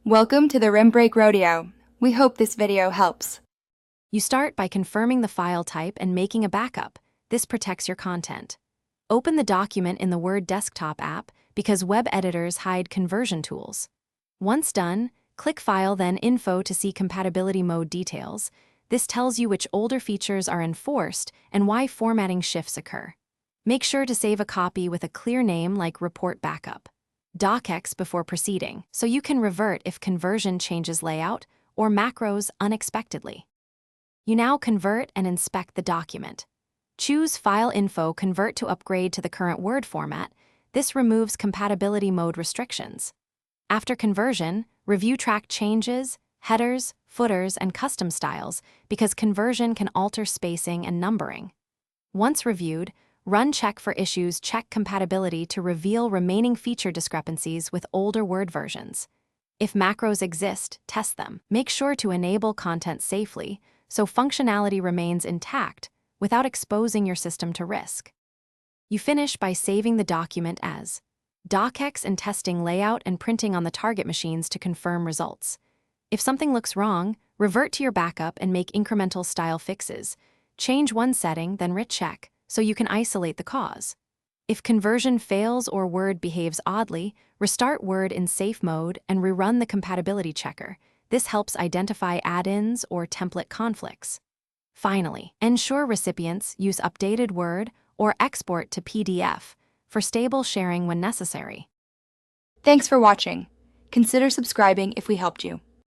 Welcome to the Rim Break Rodeo. We hope this video helps. You start by confirming the file type and making a backup. This protects your content. Open the document in the Word desktop app because web editors hide conversion tools. Once done, click File then Info to see Compatibility Mode details. This tells you which older features are enforced and why formatting shifts occur. Make sure to save a copy with a clear name like Report Backup. Docx before proceeding, so you can revert if conversion changes layout or macros unexpectedly. You now convert and inspect the document. Choose File Info Convert to upgrade to the current Word format. This removes compatibility mode restrictions. After conversion, review track changes, headers, footers, and custom styles because conversion can alter spacing and numbering. Once reviewed, run check for issues, check compatibility to reveal remaining feature discrepancies with older Word versions. If macros exist, test them. Make sure to enable content safely so functionality remains intact without exposing your system to risk. You finish by saving the document as docx and testing layout and printing on the target machines to confirm results. If something looks wrong, revert to your backup and make incremental style fixes. Change one setting, then recheck, so you can isolate the cause. If conversion fails or Word behaves oddly, restart Word in safe mode and rerun the compatibility checker. This helps identify add-ins or template conflicts. Finally, ensure recipients use updated Word or export to PDF for stable sharing when necessary. Thanks for watching. Consider subscribing if we helped you.